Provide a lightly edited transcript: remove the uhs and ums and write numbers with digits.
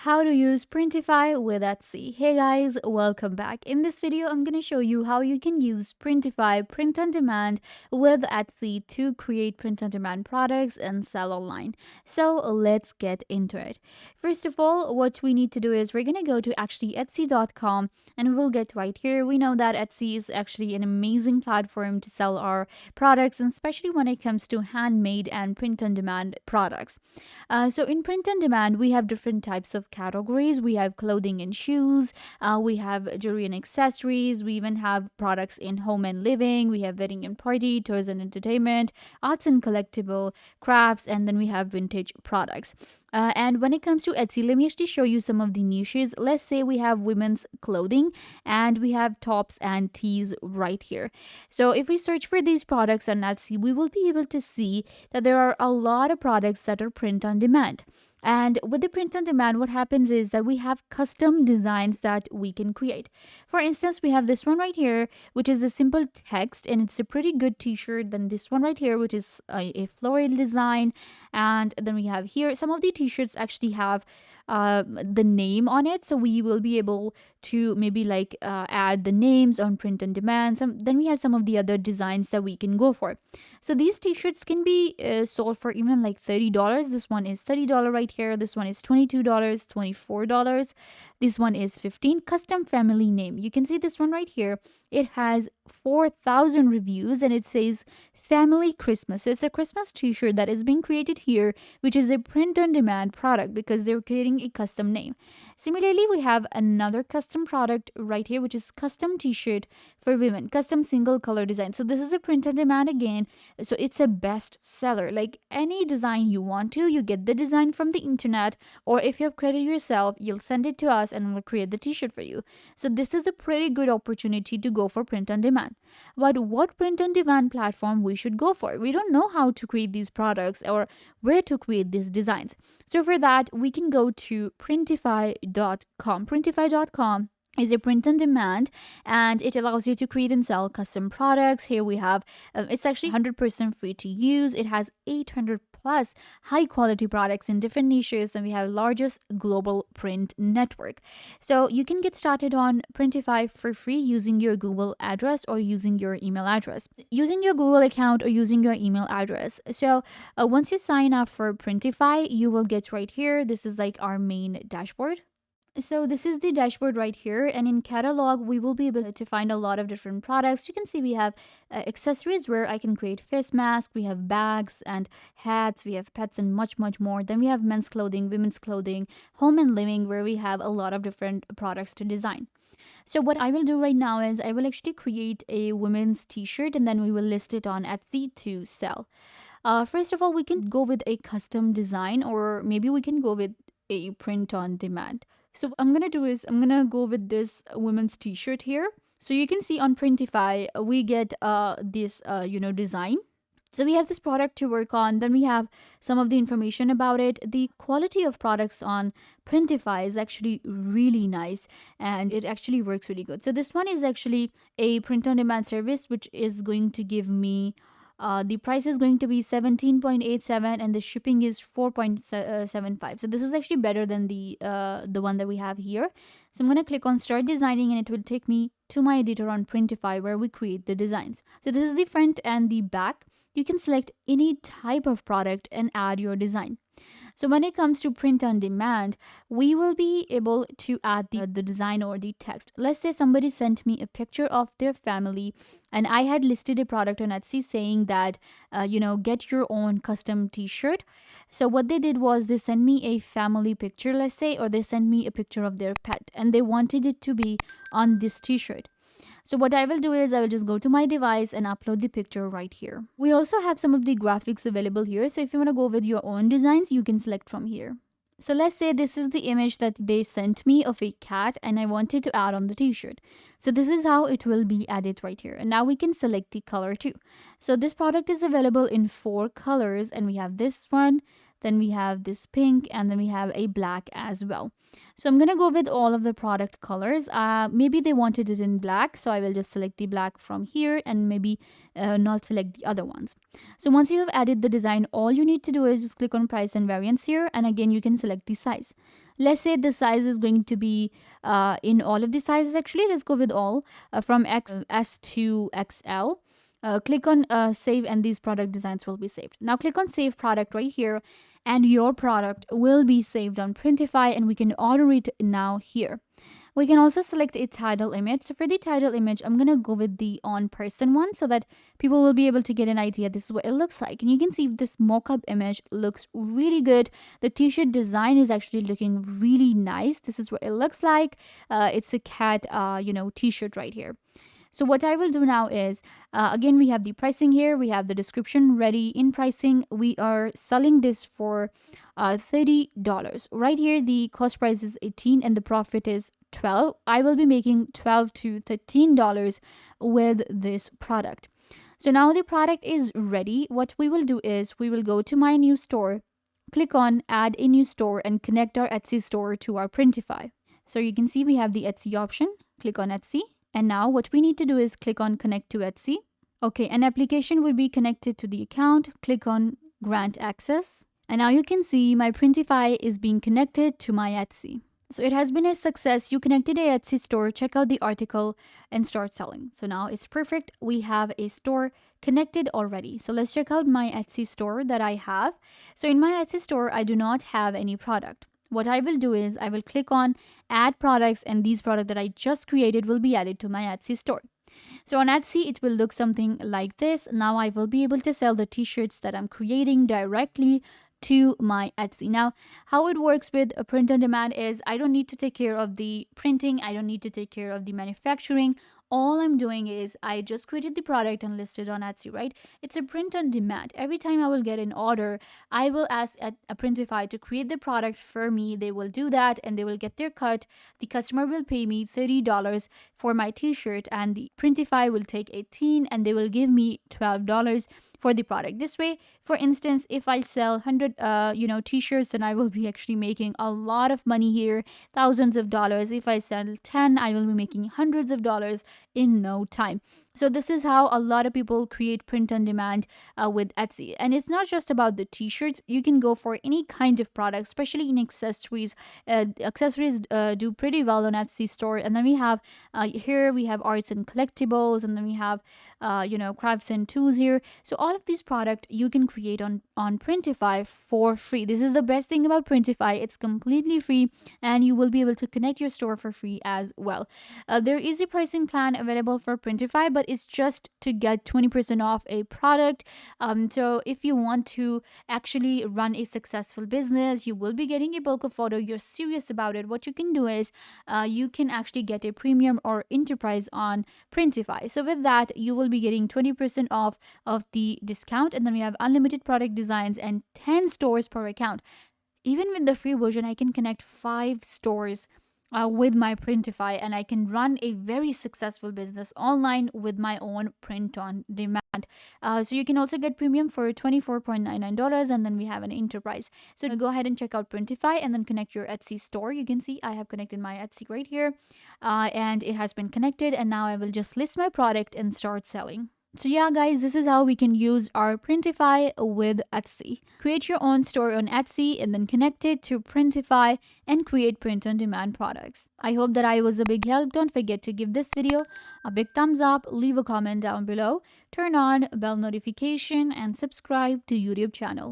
How to use Printify with Etsy. Hey guys, welcome back. In this video, I'm going to show you how you can use Printify print on demand with Etsy to create print on demand products and sell online. So let's get into it. First of all, what we need to do is we're going to go to actually Etsy.com and we'll get right here. We know that Etsy is actually an amazing platform to sell our products, and especially when it comes to handmade and print on demand products. So in print on demand, we have different types of categories. We have clothing and shoes. We have jewelry and accessories. We even have products in home and living. We have wedding and party, toys and entertainment, arts and collectible, crafts, and then we have vintage products. And when it comes to Etsy, let me actually show you some of the niches. Let's say we have women's clothing and we have tops and tees right here. So if we search for these products on Etsy, we will be able to see that there are a lot of products that are print on demand. And with the print on demand, what happens is that we have custom designs that we can create. For instance, we have this one right here, which is a simple text, and it's a pretty good t-shirt. Then this one right here, which is a floral design. And then we have here, some of the t-shirts actually have the name on it, so we will be able to maybe like add the names on print on demand. Then we have some of the other designs that we can go for. So these t-shirts can be sold for even like $30. This one is $30 right here. This one is $22, $24. This one is 15. Custom family name. You can see this one right here. It has 4,000 reviews and it says Family Christmas. So it's a Christmas t-shirt that is being created here, which is a print on demand product because they're creating a custom name. Similarly, we have another custom product right here, which is custom t-shirt for women, custom single color design. So this is a print on demand again. So it's a best seller. Like any design you want to, you get the design from the internet, or if you have created yourself, you'll send it to us and we'll create the t-shirt for you. So this is a pretty good opportunity to go for print on demand. But what print on demand platform we should go for? We don't know how to create these products or where to create these designs. So for that, we can go to printify.com. Printify.com is a print on demand, and it allows you to create and sell custom products. Here we have it's actually 100% free to use. It has 800 plus high quality products in different niches. Then we have largest global print network. So you can get started on Printify for free using your Google address or using your email address, using your Google account or using your email address. So once you sign up for Printify, you will get right here. This is like our main dashboard. So this is the dashboard right here, and in catalog we will be able to find a lot of different products. You can see we have accessories where I can create face masks, we have bags and hats, we have pets and much more. Then we have men's clothing, women's clothing, home and living, where we have a lot of different products to design. So what I will do right now is I will actually create a women's t-shirt and then we will list it on Etsy to sell. First of all, we can go with a custom design, or maybe we can go with a print on demand. So what I'm gonna do is I'm gonna go with this women's t-shirt here. So you can see on Printify, we get this design. So we have this product to work on. Then we have some of the information about it. The quality of products on Printify is actually really nice and it actually works really good. So this one is actually a print on demand service, which is going to give me the price is going to be 17.87 and the shipping is 4.75. So this is actually better than the one that we have here. So I'm going to click on start designing and it will take me to my editor on Printify where we create the designs. So this is the front and the back. You can select any type of product and add your design. So when it comes to print on demand, we will be able to add the design or the text. Let's say somebody sent me a picture of their family and I had listed a product on Etsy saying that, get your own custom t-shirt. So what they did was they sent me a family picture, let's say, or they sent me a picture of their pet and they wanted it to be on this t-shirt. So what I will do is I will just go to my device and upload the picture right here. We also have some of the graphics available here. So if you want to go with your own designs, you can select from here. So let's say this is the image that they sent me of a cat and I wanted to add on the t-shirt. So this is how it will be added right here. And now we can select the color too. So this product is available in 4 colors and we have this one, then we have this pink, and then we have a black as well. So I'm going to go with all of the product colors. Maybe they wanted it in black, so I will just select the black from here and maybe not select the other ones. So once you have added the design, all you need to do is just click on price and variance here, and again you can select the size. Let's say the size is going to be in all of the sizes. Actually, let's go with all, from S to XL. Click on save, and these product designs will be saved. Now click on save product right here, and your product will be saved on Printify, and we can order it now here. We can also select a title image. So for the title image, I'm going to go with the on person one so that people will be able to get an idea. This is what it looks like. And you can see this mock-up image looks really good. The t-shirt design is actually looking really nice. This is what it looks like. It's a cat, t-shirt right here. So what I will do now is, again, we have the pricing here. We have the description ready in pricing. We are selling this for $30. Right here, the cost price is 18 and the profit is 12. I will be making $12 to $13 with this product. So now the product is ready. What we will do is we will go to my new store, click on add a new store, and connect our Etsy store to our Printify. So you can see we have the Etsy option. Click on Etsy. And now what we need to do is click on connect to Etsy. Okay, an application will be connected to the account. Click on grant access. And now you can see my Printify is being connected to my Etsy. So it has been a success. You connected a Etsy store, check out the article and start selling. So now it's perfect. We have a store connected already. So let's check out my Etsy store that I have. So in my Etsy store, I do not have any product. What I will do is I will click on add products, and these products that I just created will be added to my Etsy store. So on Etsy, it will look something like this. Now I will be able to sell the t-shirts that I'm creating directly to my Etsy. Now, how it works with a print on demand is I don't need to take care of the printing. I don't need to take care of the manufacturing. All I'm doing is I just created the product and listed on Etsy, right? It's a print on demand. Every time I will get an order, I will ask a Printify to create the product for me. They will do that and they will get their cut. The customer will pay me $30 for my t-shirt, and the Printify will take 18 and they will give me $12 for the product. This way, for instance, if I sell 100 t-shirts, then I will be actually making a lot of money here, thousands of dollars. If I sell 10, I will be making hundreds of dollars in no time. So this is how a lot of people create print on demand with Etsy. And it's not just about the t-shirts. You can go for any kind of product, especially in accessories. Accessories do pretty well on Etsy store. And then we have here we have arts and collectibles, and then we have crafts and tools here. So all of these products you can create on Printify for free. This is the best thing about Printify. It's completely free, and you will be able to connect your store for free as well. There is a pricing plan available for Printify, but it's just to get 20% off a product. So if you want to actually run a successful business, you will be getting a bulk of order, you're serious about it, what you can do is you can actually get a premium or enterprise on Printify. So with that, you will be getting 20% off of the discount, and then we have unlimited product designs and 10 stores per account. Even with the free version, I can connect 5 stores with my Printify, and I can run a very successful business online with my own print on demand. So you can also get premium for $24.99, and then we have an enterprise. So go ahead and check out Printify and then connect your Etsy store. You can see I have connected my Etsy right here, and it has been connected, and now I will just list my product and start selling. So yeah, guys, this is how we can use our Printify with Etsy. Create your own store on Etsy and then connect it to Printify and create print-on-demand products. I hope that I was a big help. Don't forget to give this video a big thumbs up, leave a comment down below, turn on bell notification, and subscribe to YouTube channel.